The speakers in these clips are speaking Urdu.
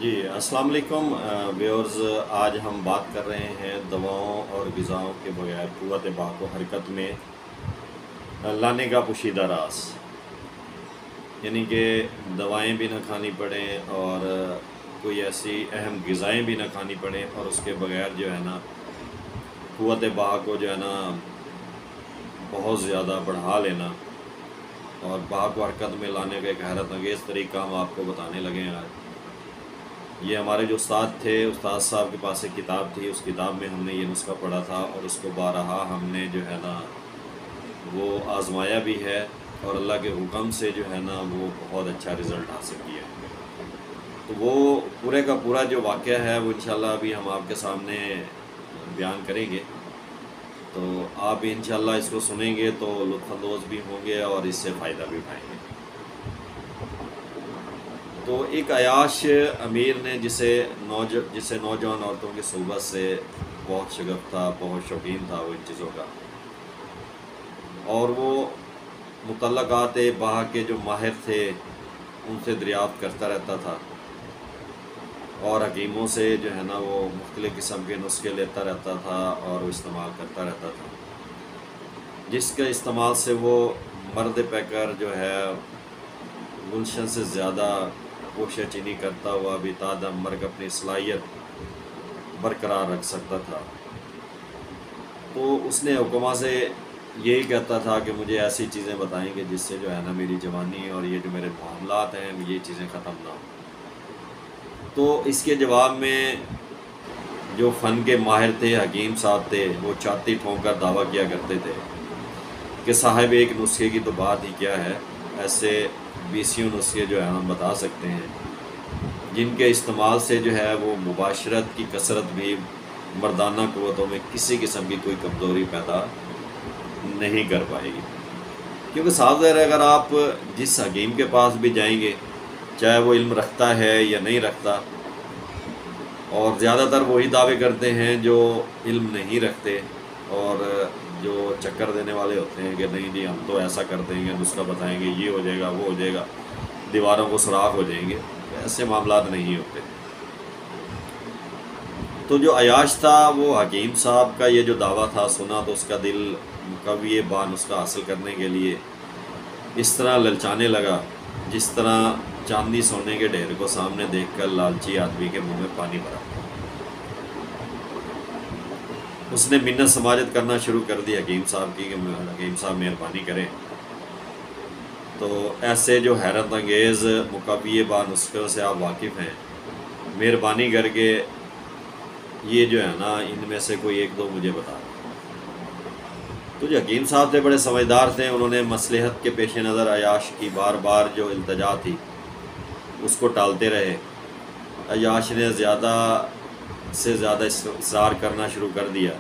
جی السلام علیکم ویورز، آج ہم بات کر رہے ہیں دواؤں اور غذاؤں کے بغیر قوت بقا کو حرکت میں لانے کا پوشیدہ راز، یعنی کہ دوائیں بھی نہ کھانی پڑیں اور کوئی ایسی اہم غذائیں بھی نہ کھانی پڑیں، اور اس کے بغیر جو ہے نا قوت بقا کو جو ہے نا بہت زیادہ بڑھا لینا اور بقا کو حرکت میں لانے کا ایک حیرت انگیز طریقہ ہم آپ کو بتانے لگے ہیں آج۔ یہ ہمارے جو استاد تھے، استاد صاحب کے پاس ایک کتاب تھی، اس کتاب میں ہم نے یہ نسخہ پڑھا تھا اور اس کو بارہا ہم نے جو ہے نا وہ آزمایا بھی ہے، اور اللہ کے حکم سے جو ہے نا وہ بہت اچھا رزلٹ حاصل کیا ہے۔ تو وہ پورے کا پورا جو واقعہ ہے وہ انشاءاللہ ابھی ہم آپ کے سامنے بیان کریں گے، تو آپ انشاءاللہ اس کو سنیں گے تو لطف اندوز بھی ہوں گے اور اس سے فائدہ بھی اٹھائیں گے۔ تو ایک عیاش امیر نے جسے نوجوان عورتوں کی صحبت سے بہت شغف تھا، بہت شوقین تھا وہ ان چیزوں کا، اور وہ متعلقات بقا کے جو ماہر تھے ان سے دریافت کرتا رہتا تھا، اور حکیموں سے جو ہے نا وہ مختلف قسم کے نسخے لیتا رہتا تھا اور وہ استعمال کرتا رہتا تھا، جس کے استعمال سے وہ مرد پیکر جو ہے گلشن سے زیادہ کوشش چینی کرتا ہوا بھی تا دم مرگ اپنی صلاحیت برقرار رکھ سکتا تھا۔ تو اس نے حکما سے یہی کہتا تھا کہ مجھے ایسی چیزیں بتائیں کہ جس سے جو ہے نا میری جوانی اور یہ جو میرے معاملات ہیں یہ چیزیں ختم نہ ہوں۔ تو اس کے جواب میں جو فن کے ماہر تھے، حکیم صاحب تھے، وہ چھاتی ٹھونک کر دعویٰ کیا کرتے تھے کہ صاحب ایک نسخے کی تو بات ہی کیا ہے، ایسے بیسیوں نسخے جو ہے ہم بتا سکتے ہیں جن کے استعمال سے جو ہے وہ مباشرت کی کثرت بھی مردانہ قوتوں میں کسی قسم کی کوئی کمزوری پیدا نہیں کر پائے گی، کیونکہ صاف ظاہر ہے اگر آپ جس حکیم کے پاس بھی جائیں گے، چاہے وہ علم رکھتا ہے یا نہیں رکھتا، اور زیادہ تر وہی دعوے کرتے ہیں جو علم نہیں رکھتے اور جو چکر دینے والے ہوتے ہیں کہ نہیں جی ہم تو ایسا کر دیں گے، نسخہ بتائیں گے، یہ ہو جائے گا، وہ ہو جائے گا، دیواروں کو سوراخ ہو جائیں گے، ایسے معاملات نہیں ہوتے۔ تو جو عیاش تھا وہ حکیم صاحب کا یہ جو دعویٰ تھا سنا تو اس کا دل مقوی با نسخہ حاصل کرنے کے لیے اس طرح للچانے لگا جس طرح چاندی سونے کے ڈھیر کو سامنے دیکھ کر لالچی آدمی کے منہ میں پانی بھرا۔ اس نے منت سماجت کرنا شروع کر دی حکیم صاحب کی کہ حکیم صاحب مہربانی کریں۔ تو ایسے جو حیرت انگیز مقوی با نسخوں سے آپ واقف ہیں، مہربانی کر کے یہ جو ہے نا ان میں سے کوئی ایک دو مجھے بتا دیں۔ تو جو حکیم صاحب تھے بڑے سمجھدار تھے، انہوں نے مصلحت کے پیش نظر عیاش کی بار بار جو التجا تھی اس کو ٹالتے رہے۔ عیاش نے زیادہ سے زیادہ اصرار کرنا شروع کر دیا،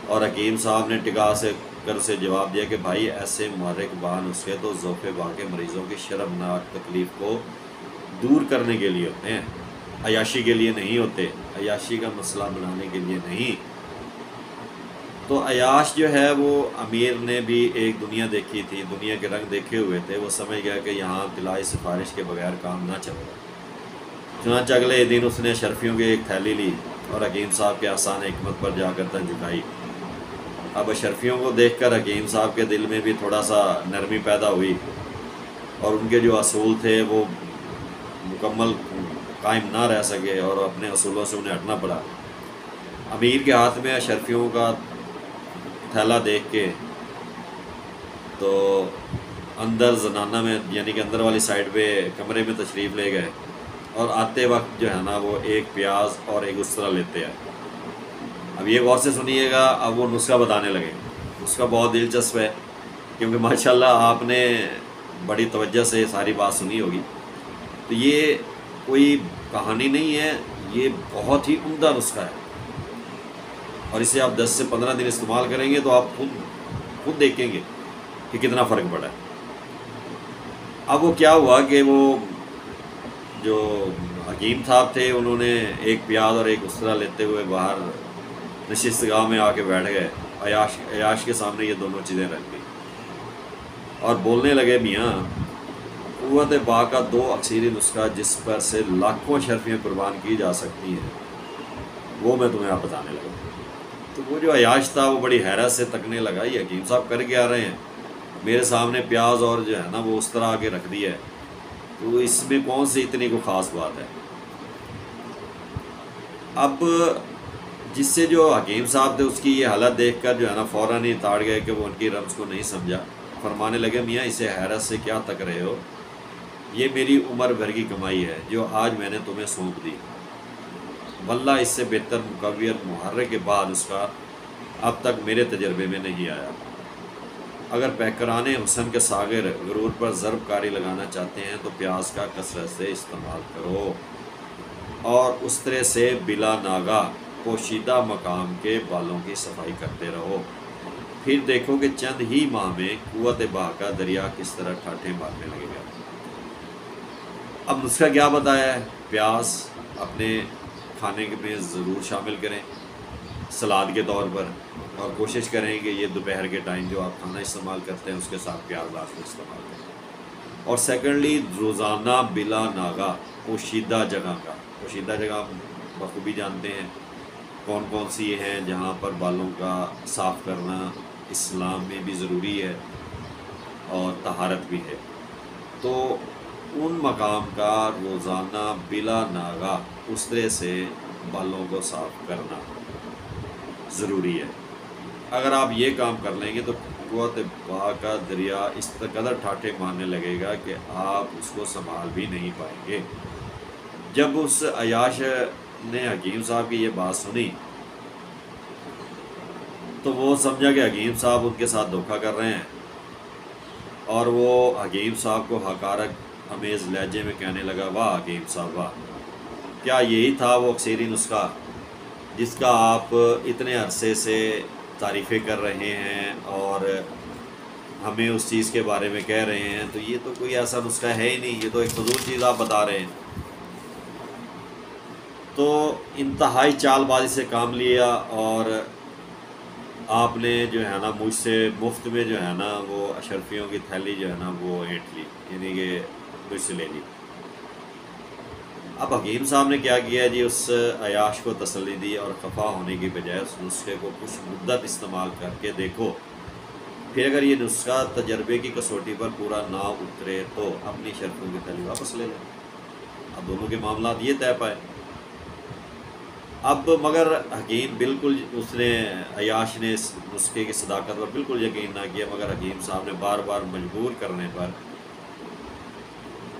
اور حکیم صاحب نے ٹکا سے جواب دیا کہ بھائی ایسے محرک با نسخے تو ذوق بقا کے مریضوں کی شرمناک تکلیف کو دور کرنے کے لیے ہوتے ہیں، عیاشی کے لیے نہیں ہوتے، عیاشی کا مسئلہ بنانے کے لیے نہیں۔ تو عیاش جو ہے وہ امیر نے بھی ایک دنیا دیکھی تھی، دنیا کے رنگ دیکھے ہوئے تھے، وہ سمجھ گیا کہ یہاں طلائی سفارش کے بغیر کام نہ چلے گا۔ چنانچہ اگلے دن اس نے اشرفیوں کی ایک تھیلی لی اور حکیم صاحب کے آسان حکمت پر جا کر تن جھکائی۔ اب اشرفیوں کو دیکھ کر حکیم صاحب کے دل میں بھی تھوڑا سا نرمی پیدا ہوئی، اور ان کے جو اصول تھے وہ مکمل قائم نہ رہ سکے اور اپنے اصولوں سے انہیں ہٹنا پڑا۔ امیر کے ہاتھ میں اشرفیوں کا تھیلا دیکھ کے تو اندر زنانہ میں یعنی کہ اندر والی سائڈ پہ کمرے میں تشریف لے گئے، اور آتے وقت جو ہے نا وہ ایک پیاز اور ایک اسرا لیتے ہیں۔ اب یہ غور سے سنیے گا، اب وہ نسخہ بتانے لگے۔ نسخہ بہت دلچسپ ہے کیونکہ ماشاءاللہ آپ نے بڑی توجہ سے ساری بات سنی ہوگی۔ تو یہ کوئی کہانی نہیں ہے، یہ بہت ہی عمدہ نسخہ ہے، اور اسے آپ 10 سے 15 دن استعمال کریں گے تو آپ خود دیکھیں گے کہ کتنا فرق پڑا ہے۔ اب وہ کیا ہوا کہ وہ جو حکیم صاحب تھے انہوں نے ایک پیاز اور ایک اسرا لیتے ہوئے باہر نشست گاہ میں آ کے بیٹھ گئے۔ عیاش کے سامنے یہ دونوں چیزیں رکھ گئی اور بولنے لگے، میاں قوت با کا دو اکثیری نسخہ جس پر سے لاکھوں اشرفیاں قربان کی جا سکتی ہیں وہ میں تمہیں آپ بتانے لگا۔ تو وہ جو عیاش تھا وہ بڑی حیرت سے تکنے لگا، یہ حکیم صاحب کر کے آ رہے ہیں، میرے سامنے پیاز اور جو ہے نا وہ اس طرح آگے رکھ دیا ہے، تو اس میں کون سی اتنی کوئی خاص بات ہے۔ اب جس سے جو حکیم صاحب تھے اس کی یہ حالت دیکھ کر جو ہے نا فوراً ہی تاڑ گئے کہ وہ ان کی رمز کو نہیں سمجھا، فرمانے لگے میاں اسے حیرت سے کیا تک رہے ہو، یہ میری عمر بھر کی کمائی ہے جو آج میں نے تمہیں سونپ دی، واللہ اس سے بہتر مقویت محرک کے بعد اس کا اب تک میرے تجربے میں نہیں آیا۔ اگر پیکران حسن کے ساغر غرور پر ضرب کاری لگانا چاہتے ہیں تو پیاز کا کثرت سے استعمال کرو اور اس طرح سے بلا ناغہ پوشیدہ مقام کے بالوں کی صفائی کرتے رہو، پھر دیکھو کہ چند ہی ماہ میں قوت بہا کا دریا کس طرح ٹھاٹھیں مارنے لگے گا۔ اب نسخہ کیا بتایا ہے؟ پیاز اپنے کھانے میں ضرور شامل کریں سلاد کے طور پر، اور کوشش کریں کہ یہ دوپہر کے ٹائم جو آپ کھانا استعمال کرتے ہیں اس کے ساتھ پیاز لازمی استعمال کریں۔ اور سیکنڈلی روزانہ بلا ناغہ پوشیدہ جگہ کا، پوشیدہ جگہ آپ بخوبی جانتے ہیں کون کون سی ہیں جہاں پر بالوں کا صاف کرنا اسلام میں بھی ضروری ہے اور طہارت بھی ہے، تو ان مقام کا روزانہ بلا ناغہ اس طرح سے بالوں کو صاف کرنا ضروری ہے۔ اگر آپ یہ کام کر لیں گے تو قوت با کا دریا اس قدر ٹھاٹھے مارنے لگے گا کہ آپ اس کو سنبھال بھی نہیں پائیں گے۔ جب اس عیاش نے حکیم صاحب کی یہ بات سنی تو وہ سمجھا کہ حکیم صاحب ان کے ساتھ دھوکہ کر رہے ہیں، اور وہ حکیم صاحب کو حقارت امیز لہجے میں کہنے لگا واہ حکیم صاحب واہ، کیا یہی تھا وہ اکثیری نسخہ جس کا آپ اتنے عرصے سے تعریفیں کر رہے ہیں اور ہمیں اس چیز کے بارے میں کہہ رہے ہیں، تو یہ تو کوئی ایسا نسخہ ہے ہی نہیں، یہ تو ایک فضول چیز آپ بتا رہے ہیں۔ تو انتہائی چال بازی سے کام لیا اور آپ نے جو ہے نا مجھ سے مفت میں جو ہے نا وہ اشرفیوں کی تھیلی جو ہے نا وہ اینٹ لی، یعنی کہ مجھ سے لے لی۔ اب حکیم صاحب نے کیا کیا جی، اس عیاش کو تسلی دی اور خفا ہونے کی بجائے اس نسخے کو کچھ مدت استعمال کر کے دیکھو، پھر اگر یہ نسخہ تجربے کی کسوٹی پر پورا نہ اترے تو اپنی شرطوں کی تھیلی واپس لے لیں۔ اب دونوں کے معاملات یہ طے پائے۔ اب مگر حکیم بالکل اس نے عیاش نے اس نسخے کی صداقت پر بالکل یقین نہ کیا، مگر حکیم صاحب نے بار بار مجبور کرنے پر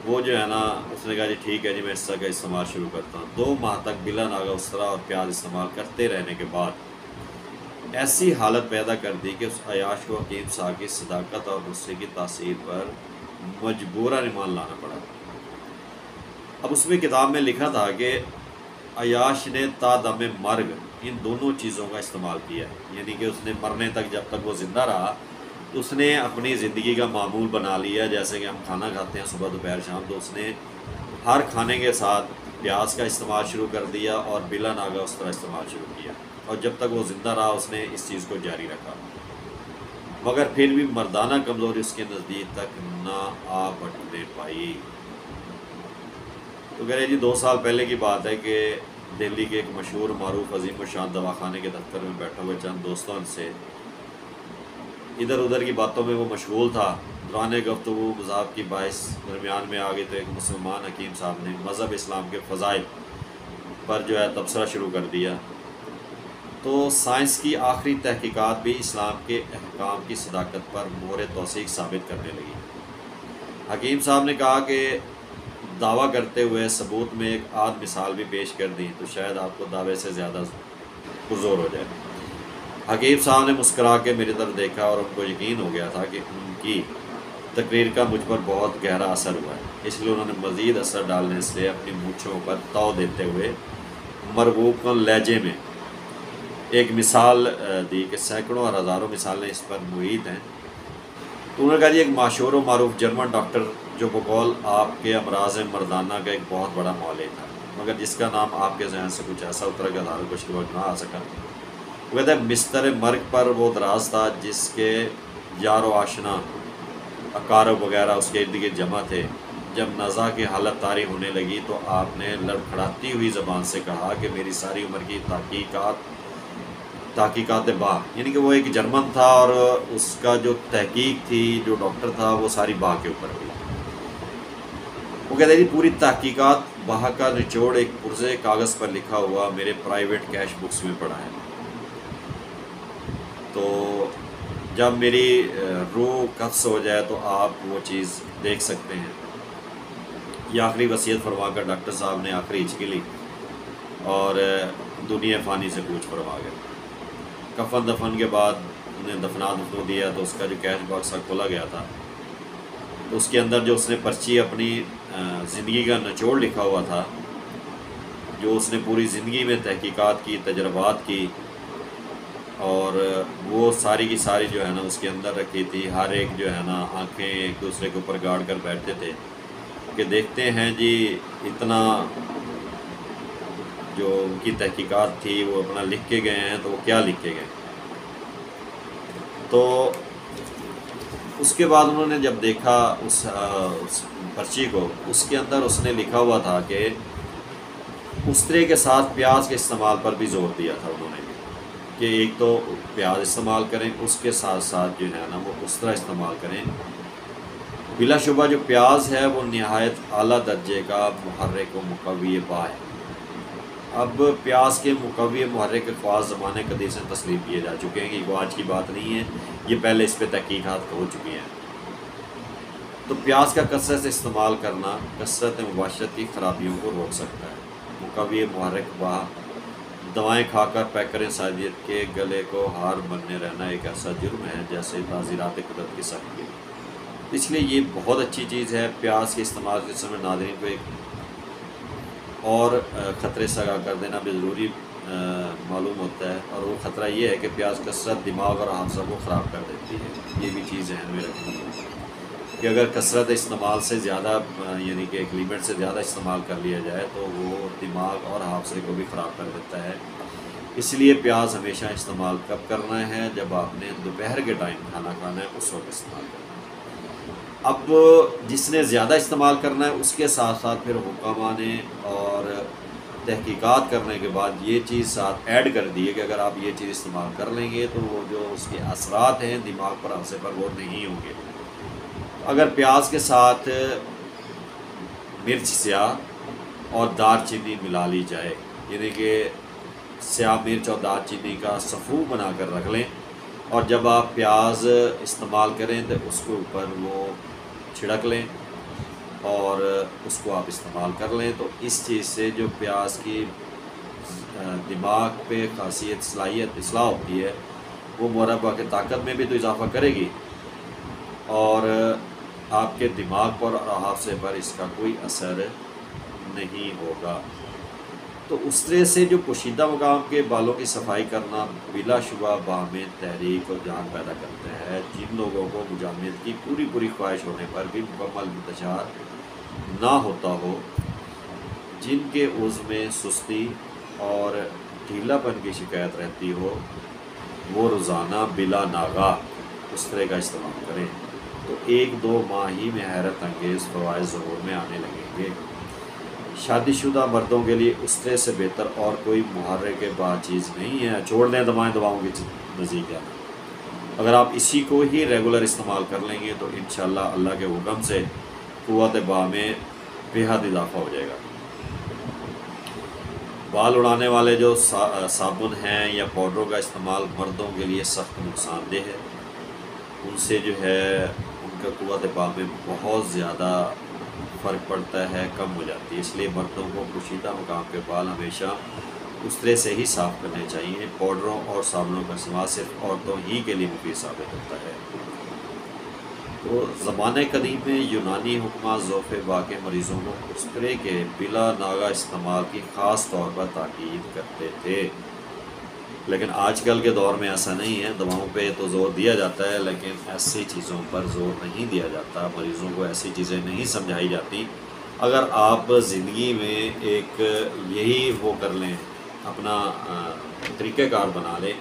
وہ جو ہے نا اس نے کہا جی ٹھیک ہے جی میں اس طرح کا استعمال شروع کرتا ہوں۔ 2 ماہ تک بلا ناغہ اسرا اور پیاز استعمال کرتے رہنے کے بعد ایسی حالت پیدا کر دی کہ اس عیاش کو حکیم صاحب کی صداقت اور نسخے کی تاثیر پر مجبوراً ایمان لانا پڑا۔ اب اس میں کتاب میں لکھا تھا کہ عیاش نے تا دم مرگ ان دونوں چیزوں کا استعمال کیا ہے، یعنی کہ اس نے مرنے تک جب تک وہ زندہ رہا تو اس نے اپنی زندگی کا معمول بنا لیا، جیسے کہ ہم کھانا کھاتے ہیں صبح دوپہر شام، تو اس نے ہر کھانے کے ساتھ پیاز کا استعمال شروع کر دیا اور بلا ناغہ اس طرح استعمال شروع کیا، اور جب تک وہ زندہ رہا اس نے اس چیز کو جاری رکھا، مگر پھر بھی مردانہ کمزوری اس کے نزدیک تک نہ آ بٹنے پائی۔ تو کہہ رہے جی 2 سال پہلے کی بات ہے کہ دہلی کے ایک مشہور معروف عظیم الشان دواخانے کے دفتر میں بیٹھا ہوئے چند دوستوں سے ادھر ادھر کی باتوں میں وہ مشغول تھا۔ دوران گفتگو مذاق کی باعث درمیان میں آ گئی تو ایک مسلمان حکیم صاحب نے مذہب اسلام کے فضائل پر جو ہے تبصرہ شروع کر دیا، تو سائنس کی آخری تحقیقات بھی اسلام کے احکام کی صداقت پر مہر توثیق ثابت کرنے لگی۔ حکیم صاحب نے کہا کہ دعویٰ کرتے ہوئے ثبوت میں ایک آدھ مثال بھی پیش کر دی تو شاید آپ کو دعوے سے زیادہ پرزور ہو جائے۔ حکیم صاحب نے مسکرا کے میری طرف دیکھا اور ان کو یقین ہو گیا تھا کہ ان کی تقریر کا مجھ پر بہت گہرا اثر ہوا ہے، اس لیے انہوں نے مزید اثر ڈالنے سے اپنی مونچھوں پر تو دیتے ہوئے مرغوب کن لہجے میں ایک مثال دی کہ سینکڑوں اور ہزاروں مثالیں اس پر محیط ہیں۔ تو انہوں نے کہا جی ایک مشہور و معروف جرمن ڈاکٹر جو بقول آپ کے امراض مردانہ کا ایک بہت بڑا معالج تھا، مگر جس کا نام آپ کے ذہن سے کچھ ایسا اترا کہ ہزاروں کو شروع نہ آ سکا، وہ کہتے ہیں بستر مرگ پر وہ دراز تھا جس کے یار و آشنا اقارب وغیرہ اس کے ارد گرد جمع تھے، جب نزا کی حالت طاری ہونے لگی تو آپ نے لڑکھڑاتی ہوئی زبان سے کہا کہ میری ساری عمر کی تحقیقات با، یعنی کہ وہ ایک جرمن تھا اور اس کا جو تحقیق تھی، جو ڈاکٹر تھا، وہ ساری با کے اوپر ہوئی۔ وہ کہتے ہیں جی پوری تحقیقات با کا نچوڑ ایک پرزے کاغذ پر لکھا ہوا میرے پرائیویٹ کیش بکس میں پڑا ہے۔ تو جب میری روح قبض ہو جائے تو آپ وہ چیز دیکھ سکتے ہیں۔ یہ آخری وصیت فرما کر ڈاکٹر صاحب نے آخری ہچکی لی اور دنیا فانی سے کوچ فرما گئے۔ کفن دفن کے بعد انہیں دفنا دیا تو اس کا جو کیش باکس کھولا گیا تھا تو اس کے اندر جو اس نے پرچی اپنی زندگی کا نچوڑ لکھا ہوا تھا، جو اس نے پوری زندگی میں تحقیقات کی، تجربات کی، اور وہ ساری کی ساری جو ہے نا اس کے اندر رکھی تھی۔ ہر ایک جو ہے نا آنکھیں ایک دوسرے کے اوپر گاڑ کر بیٹھتے تھے کہ دیکھتے ہیں جی اتنا جو ان کی تحقیقات تھی وہ اپنا لکھ کے گئے ہیں تو وہ کیا لکھ کے گئے۔ تو اس کے بعد انہوں نے جب دیکھا اس پرچی کو، اس کے اندر اس نے لکھا ہوا تھا کہ استرے کے ساتھ پیاز کے استعمال پر بھی زور دیا تھا انہوں نے کہ ایک تو پیاز استعمال کریں، اس کے ساتھ ساتھ جو ہے نا وہ استرا استعمال کریں۔ بلا شبہ جو پیاز ہے وہ نہایت اعلیٰ درجے کا محرک و مقوی با ہے۔ اب پیاز کے مقوی محرک خواص زمانے قدیم سے تسلیم کیے جا چکے ہیں کہ وہ آج کی بات نہیں ہے، یہ پہلے اس پہ تحقیقات ہو چکی ہیں۔ تو پیاز کا کثرت سے استعمال کرنا کثرت مباشرت کی خرابیوں کو روک سکتا ہے۔ مقوی محرک با، دوائیں کھا کر پیکر سعادت کے گلے کو ہار بننے رہنا ایک ایسا جرم ہے جیسے تعزیرات قدرت کی سختی۔ اس لیے یہ بہت اچھی چیز ہے۔ پیاز کے استعمال کے سمے ناظرین کو ایک اور خطرے سے آگاہ کر دینا بھی ضروری معلوم ہوتا ہے، اور وہ خطرہ یہ ہے کہ پیاز کثرت دماغ اور حافظہ کو خراب کر دیتی ہے۔ یہ بھی چیز ذہن میں رکھنی ہے کہ اگر کثرت استعمال سے زیادہ یعنی کہ ایک لیمٹ سے زیادہ استعمال کر لیا جائے تو وہ دماغ اور حافظے کو بھی خراب کر دیتا ہے۔ اس لیے پیاز ہمیشہ استعمال کب کرنا ہے؟ جب آپ نے دوپہر کے ٹائم کھانا کھانا ہے اس وقت استعمال کرنا ہے۔ اب جس نے زیادہ استعمال کرنا ہے اس کے ساتھ ساتھ پھر حکامہ نے اور تحقیقات کرنے کے بعد یہ چیز ساتھ ایڈ کر دی ہے کہ اگر آپ یہ چیز استعمال کر لیں گے تو وہ جو اس کے اثرات ہیں دماغ پر حافظے پر وہ نہیں ہوں گے۔ اگر پیاز کے ساتھ مرچ سیاہ اور دار چینی ملا لی جائے، یعنی کہ سیاہ مرچ اور دار چینی کا صفو بنا کر رکھ لیں، اور جب آپ پیاز استعمال کریں تو اس کے اوپر وہ چھڑک لیں اور اس کو آپ استعمال کر لیں، تو اس چیز سے جو پیاز کی دماغ پہ خاصیت صلاحیت اصلاح ہوتی ہے وہ مربع کی طاقت میں بھی تو اضافہ کرے گی، اور آپ کے دماغ پر اور حافظے پر اس کا کوئی اثر نہیں ہوگا۔ تو استرے سے جو پوشیدہ مقام کے بالوں کی صفائی کرنا بلا شبہ باہمی تحریک اور جان پیدا کرتا ہے۔ جن لوگوں کو مجامعت کی پوری خواہش ہونے پر بھی مکمل انتشار نہ ہوتا ہو، جن کے عضو میں سستی اور ڈھیلا پن کی شکایت رہتی ہو، وہ روزانہ بلا ناغہ استرے کا استعمال کریں تو 1-2 ماہ ہی میں حیرت انگیز فوائد ظہور میں آنے لگیں گے۔ شادی شدہ مردوں کے لیے استرے سے بہتر اور کوئی محرک با چیز نہیں ہے۔ چھوڑ دیں دواؤں کی نزدیک جانا۔ اگر آپ اسی کو ہی ریگولر استعمال کر لیں گے تو انشاءاللہ اللہ کے حکم سے قوت با میں بے حد اضافہ ہو جائے گا۔ بال اڑانے والے جو صابن ہیں یا پاؤڈروں کا استعمال مردوں کے لیے سخت نقصان دہ ہے۔ ان سے جو ہے ان کا قوت با میں بہت زیادہ فرق پڑتا ہے، کم ہو جاتی ہے۔ اس لیے مردوں کو پوشیدہ مقام کے بال ہمیشہ استرے سے ہی صاف کرنے چاہیے۔ پاؤڈروں اور صابنوں کا استعمال صرف عورتوں ہی کے لیے مفید ثابت ہوتا ہے۔ تو زمانے قدیم میں یونانی حکماں ضعف با کے مریضوں کو استرے کے بلا ناغہ استعمال کی خاص طور پر تاکید کرتے تھے، لیکن آج کل کے دور میں ایسا نہیں ہے۔ دواؤں پہ تو زور دیا جاتا ہے لیکن ایسی چیزوں پر زور نہیں دیا جاتا، مریضوں کو ایسی چیزیں نہیں سمجھائی جاتی۔ اگر آپ زندگی میں ایک یہی وہ کر لیں، اپنا طریقہ کار بنا لیں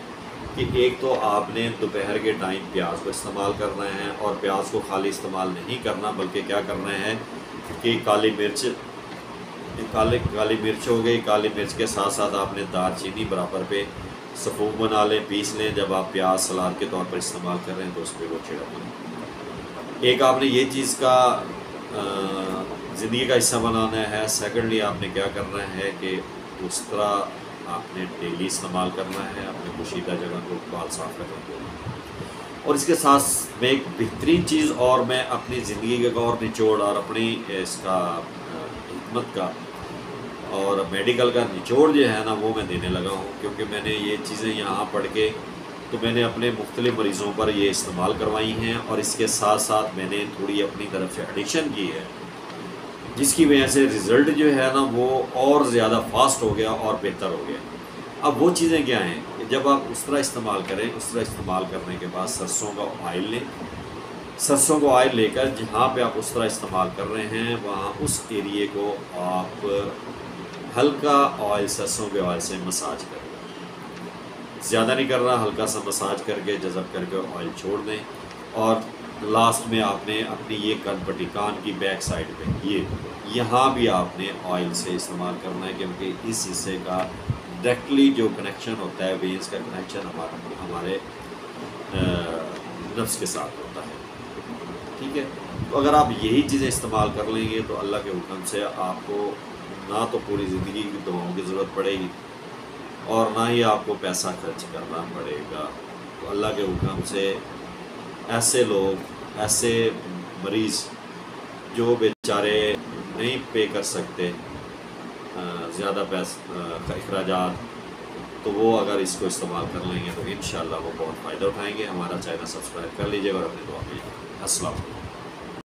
کہ ایک تو آپ نے دوپہر کے ٹائم پیاز کو استعمال کرنا ہے، اور پیاز کو خالی استعمال نہیں کرنا بلکہ کیا کرنا ہے کہ کالی مرچ ہو گئی. کالی مرچ کے ساتھ ساتھ آپ نے دار چینی برابر پہ سفوف بنا لیں، پیس لیں. جب آپ پیاز سلاد کے طور پر استعمال کر رہے ہیں تو اس پہ وہ چھڑک لیں. ایک آپ نے یہ چیز کا زندگی کا حصہ بنانا ہے. سیکنڈلی آپ نے کیا کرنا ہے کہ اس طرح آپ نے ڈیلی استعمال کرنا ہے. اپنے پوشیدہ جگہ کو بال صاف کرنے کے لیے. اور اس کے ساتھ میں ایک بہترین چیز اور میں اپنی زندگی کا اور نچوڑ اور اپنی اس کا حکمت کا اور میڈیکل کا نچوڑ جو ہے نا وہ میں دینے لگا ہوں. کیونکہ میں نے یہ چیزیں یہاں پڑھ کے تو میں نے اپنے مختلف مریضوں پر یہ استعمال کروائی ہیں. اور اس کے ساتھ ساتھ میں نے تھوڑی اپنی طرف سے ایڈکشن کی ہے، جس کی وجہ سے رزلٹ جو ہے نا وہ اور زیادہ فاسٹ ہو گیا اور بہتر ہو گیا. اب وہ چیزیں کیا ہیں کہ جب آپ اس طرح استعمال کریں، اس طرح استعمال کرنے کے بعد سرسوں کا آئل لیں. سرسوں کو آئل لے کر جہاں پہ آپ اس طرح استعمال کر رہے ہیں وہاں اس ایریے کو آپ ہلکا آئل سرسوں کے آئل سے مساج کریں. زیادہ نہیں کر رہا، ہلکا سا مساج کر کے جذب کر کے آئل چھوڑ دیں. اور لاسٹ میں آپ نے اپنی یہ کن پٹی کان کی بیک سائڈ پہ یہاں بھی آپ نے آئل سے استعمال کرنا ہے، کیونکہ اس حصے کا ڈائریکٹلی جو کنیکشن ہوتا ہے، وینس کا کنیکشن ہمارے نفس کے ساتھ ہوتا ہے. ٹھیک ہے، تو اگر آپ یہی چیزیں استعمال کر لیں گے تو اللہ کے حکم سے آپ کو نہ تو پوری زندگی کی دواؤں کی ضرورت پڑے گی اور نہ ہی آپ کو پیسہ خرچ کرنا پڑے گا. تو اللہ کے حکم سے ایسے لوگ، ایسے مریض جو بیچارے نہیں پے کر سکتے زیادہ اخراجات، تو وہ اگر اس کو استعمال کر لیں گے تو انشاءاللہ وہ بہت فائدہ اٹھائیں گے. ہمارا چینل سبسکرائب کر لیجیے اور اپنے دعا میں. السلام علیکم.